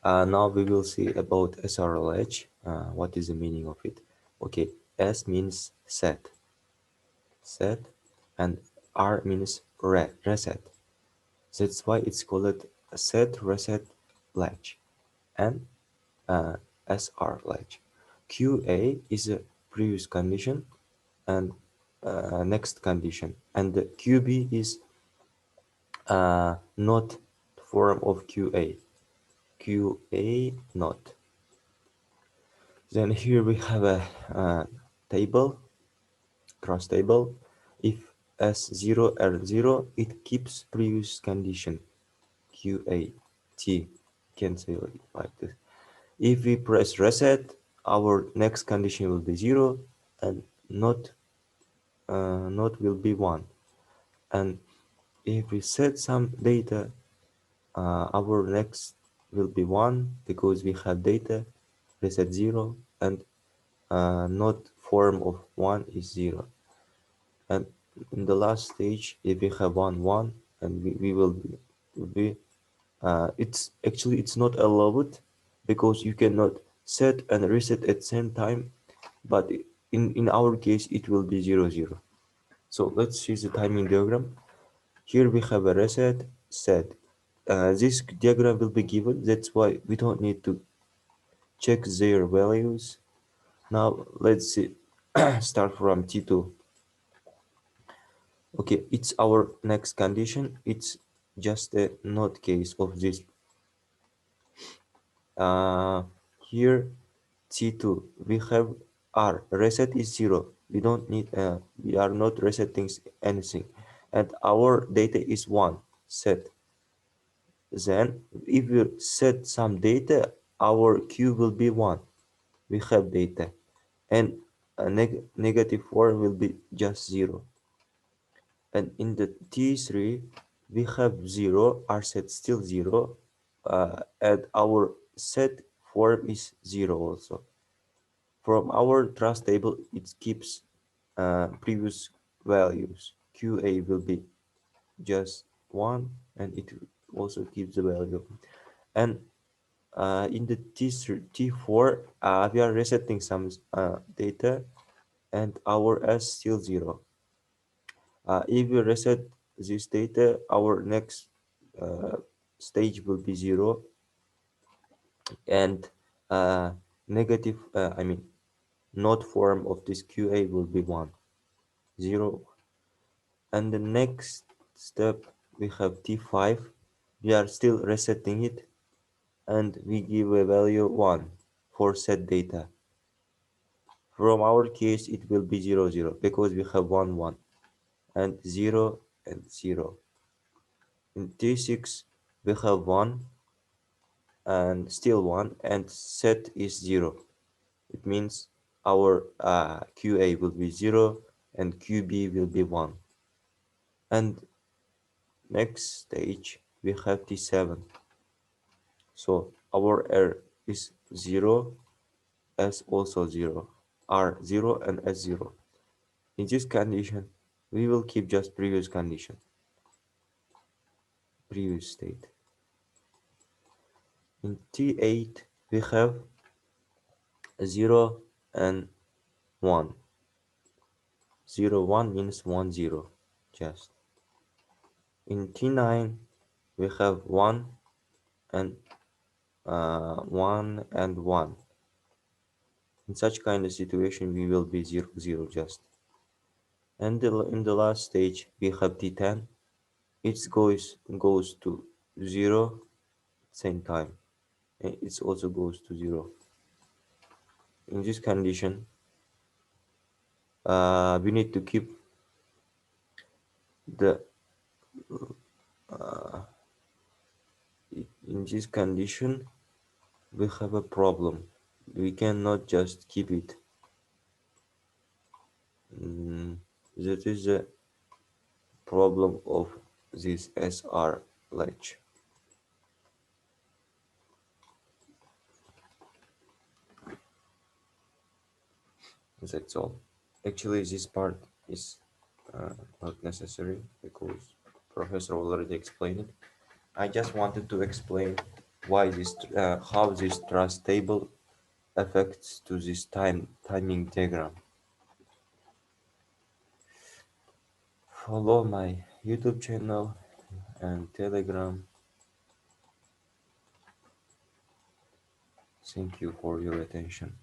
Now we will see about SR latch. What is the meaning of it? Okay, S means set, and R means reset. That's why it's called a set reset latch, and SR latch. QA is a previous condition and next condition, and the QB is not form of QA. QA not. Then here we have a table, cross table. If S0 R0, it keeps previous condition QA can say like this. If we press reset, our next condition will be 0 and not will be 1. And if we set some data, our next will be 1 because we have data reset 0 and not form of 1 is 0. And in the last stage, if we have 1 and we will be it's not allowed because you cannot set and reset at the same time, but in our case it will be 0 0. So let's see the timing diagram. Here we have a reset set. This diagram will be given, that's why we don't need to check their values. Now let's see. Start from T2. Okay, it's our next condition. It's just a not case of this. Uh, Here T2 we have R reset is 0. We don't need we are not resetting anything, and our data is 1 set. Then if we set some data, our Q will be 1. We have data, and a negative 4 will be just 0. And in the T3 we have 0, our set still 0, and our set form is 0 also. From our trust table it keeps previous values. QA will be just 1 and it also keeps the value. And in the T4 we are resetting some data and our S still 0. If we reset this data, our next uh, stage will be 0 and negative, I mean, not form of this QA will be 1, 0. And the next step, we have T5. We are still resetting it and we give a value 1 for set data. From our case, it will be 0 0 because we have 1 1 and 0 and 0. In T6, we have 1 and still 1 and set is 0. It means our QA will be 0 and QB will be 1. And next stage we have T7. So our R is 0, S also 0, R 0 and S 0. In this condition we will keep just previous condition, previous state. In T8 we have 0 and 1. 0 1 means 1 0 just. In T9 we have 1 and 1 and 1. In such kind of situation we will be 0 0 just. And in the last stage we have T10. It goes to 0 same time, and it also goes to 0. In this condition we need to keep the in this condition we have a problem. We cannot just keep it. That is the problem of this SR latch. That's all. Actually, this part is not necessary because professor already explained it. I just wanted to explain how this trust table affects to this timing diagram. Follow my YouTube channel and Telegram. Thank you for your attention.